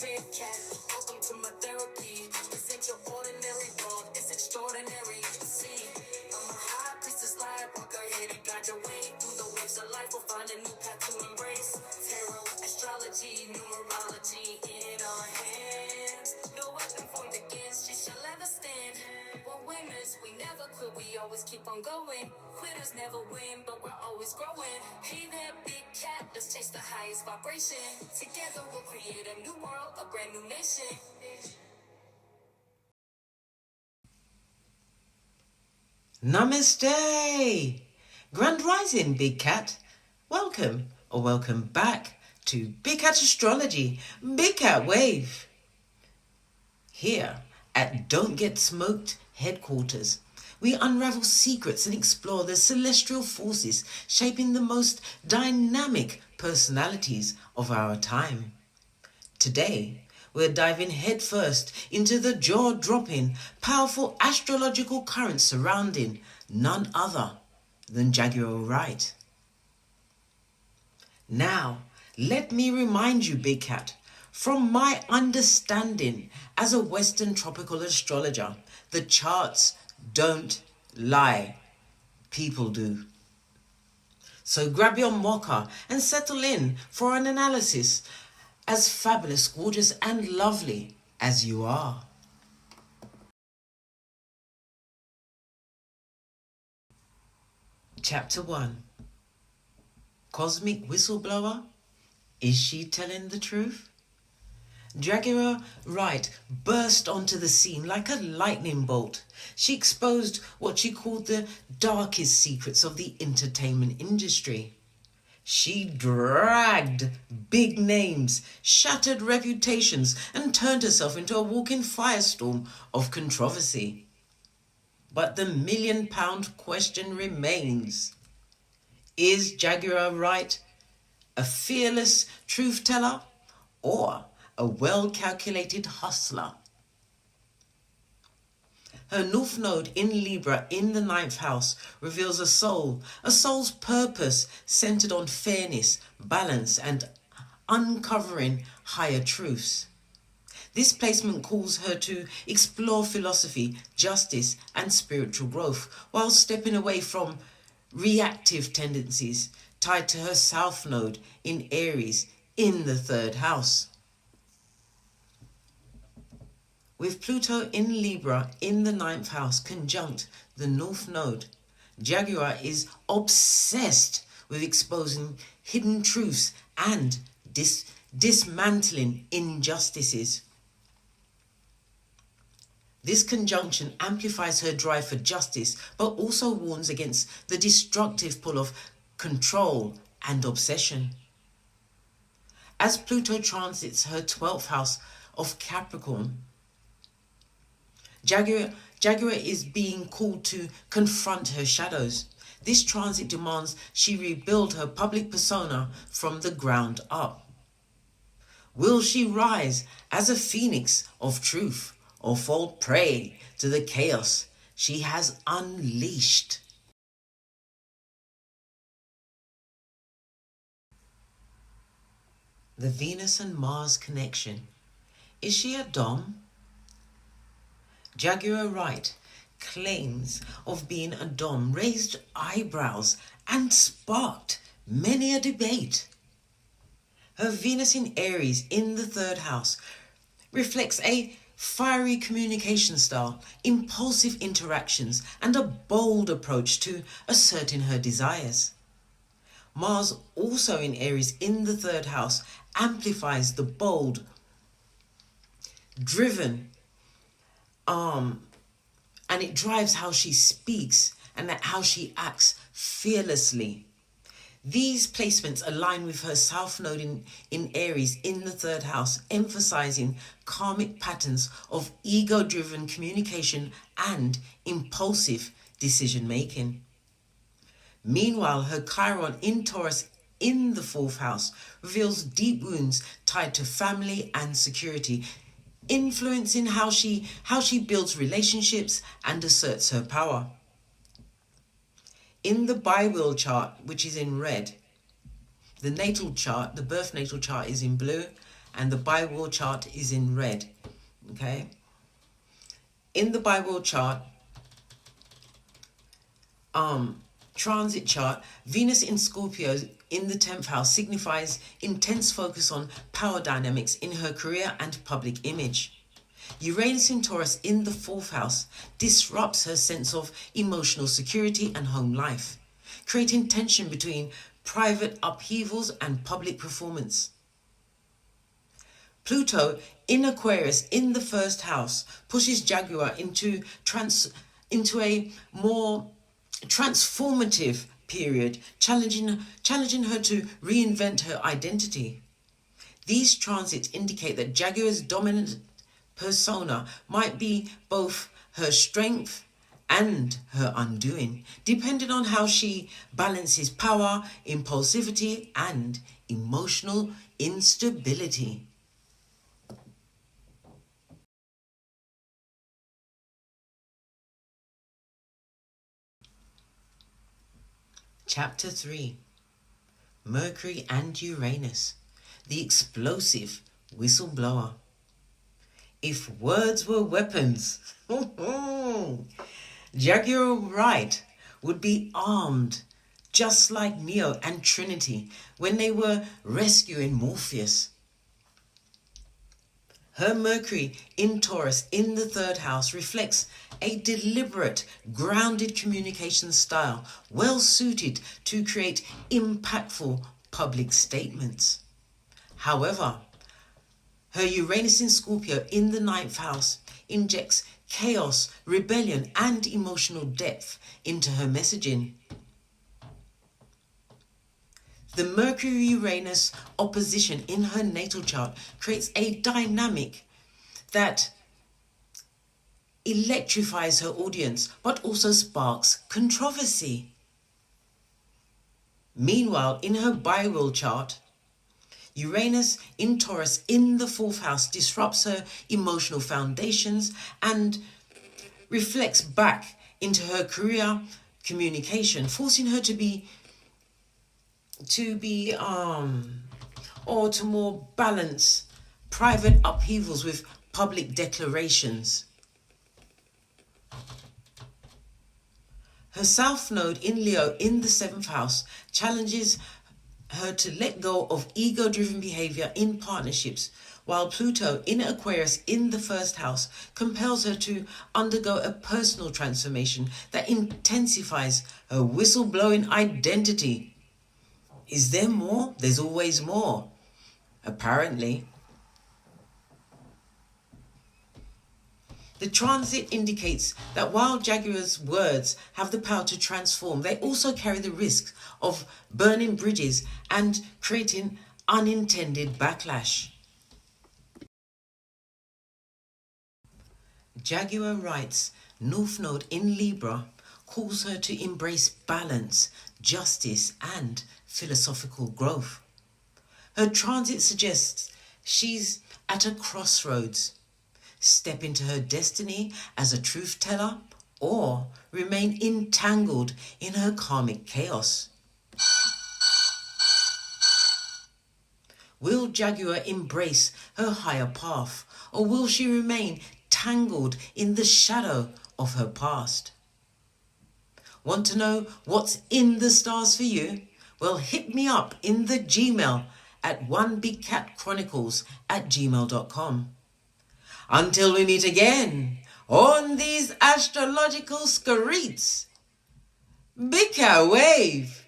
big cat. Welcome to my therapy. This ain't your ordinary world, it's extraordinary. See, I'm a high priestess light walker here to guide your way through the waves of life. We'll find a new path to embrace. Tarot, astrology, numerology in our hands. No weapon formed against you shall ever stand. We're winners, we never quit, we always keep on going. Quitters never win, but we're always growing. Hey there, big cat, let's chase the highest vibration. Together we'll create a new world, a brand new nation. Namaste! Grand Rising, Big Cat. Welcome or welcome back to Big Cat Astrology, Big Cat Wave. Here at Don't Get Smoked headquarters, we unravel secrets and explore the celestial forces shaping the most dynamic personalities of our time. Today, we're diving headfirst into the jaw-dropping, powerful astrological currents surrounding none other than Jaguar Wright. Now, let me remind you, Big Cat, from my understanding as a Western tropical astrologer, the charts don't lie. People do. So grab your mocha and settle in for an analysis as fabulous, gorgeous and lovely as you are. Chapter 1. Cosmic Whistleblower? Is she telling the truth? Jaguar Wright burst onto the scene like a lightning bolt. She exposed what she called the darkest secrets of the entertainment industry. She dragged big names, shattered reputations, and turned herself into a walking firestorm of controversy. But the million-pound question remains. Is Jaguar Wright a fearless truth-teller or a well-calculated hustler? Her North Node in Libra in the 9th house reveals a soul's purpose centered on fairness, balance, and uncovering higher truths. This placement calls her to explore philosophy, justice, and spiritual growth, while stepping away from reactive tendencies tied to her South Node in Aries in the 3rd house. With Pluto in Libra in the 9th house conjunct the North Node, Jaguar is obsessed with exposing hidden truths and dismantling injustices. This conjunction amplifies her drive for justice, but also warns against the destructive pull of control and obsession. As Pluto transits her 12th house of Capricorn, Jaguar is being called to confront her shadows. This transit demands she rebuild her public persona from the ground up. Will she rise as a phoenix of truth or fall prey to the chaos she has unleashed? The Venus and Mars connection. Is she a dom? Jaguar Wright claims of being a dom raised eyebrows and sparked many a debate. Her Venus in Aries in the 3rd house reflects a fiery communication style, impulsive interactions, and a bold approach to asserting her desires. Mars, also in Aries in the 3rd house, amplifies the bold, driven, and it drives how she speaks and how she acts fearlessly. These placements align with her South Node in Aries in the 3rd house, emphasizing karmic patterns of ego-driven communication and impulsive decision-making. Meanwhile, her Chiron in Taurus in the 4th house reveals deep wounds tied to family and security, influencing how she builds relationships and asserts her power. In the bi-wheel chart, which is in red, the natal chart, the birth natal chart is in blue, and the bi-wheel chart is in red. Okay? In the bi-wheel chart, transit chart, Venus in Scorpio in the 10th house signifies intense focus on power dynamics in her career and public image. Uranus in Taurus in the 4th house disrupts her sense of emotional security and home life, creating tension between private upheavals and public performance. Pluto in Aquarius in the 1st house pushes Jaguar into a more transformative period, challenging her to reinvent her identity. These transits indicate that Jaguar's dominant persona might be both her strength and her undoing, depending on how she balances power, impulsivity, and emotional instability. Chapter 3. Mercury and Uranus, the explosive whistleblower. If words were weapons, Jaguar Wright would be armed just like Neo and Trinity when they were rescuing Morpheus. Her Mercury in Taurus in the 3rd house reflects a deliberate, grounded communication style well suited to create impactful public statements. However, her Uranus in Scorpio in the 9th house injects chaos, rebellion, and emotional depth into her messaging. The Mercury-Uranus opposition in her natal chart creates a dynamic that electrifies her audience, but also sparks controversy. Meanwhile, in her bi-wheel chart, Uranus in Taurus in the 4th house disrupts her emotional foundations and reflects back into her career communication, forcing her to more balance private upheavals with public declarations. Her South Node in Leo in the 7th house challenges her to let go of ego-driven behavior in partnerships, while Pluto in Aquarius in the 1st house compels her to undergo a personal transformation that intensifies her whistleblowing identity. Is there more? There's always more, apparently. The transit indicates that while Jaguar's words have the power to transform, they also carry the risk of burning bridges and creating unintended backlash. Jaguar Wright's North Node in Libra calls her to embrace balance, justice, and philosophical growth. Her transit suggests she's at a crossroads. Step into her destiny as a truth teller, or remain entangled in her karmic chaos. Will Jaguar embrace her higher path, or will she remain tangled in the shadow of her past? Want to know what's in the stars for you? Well, hit me up in the Gmail at onebigcatchronicles@gmail.com. Until we meet again on these astrological screeds, Big Cat Wave!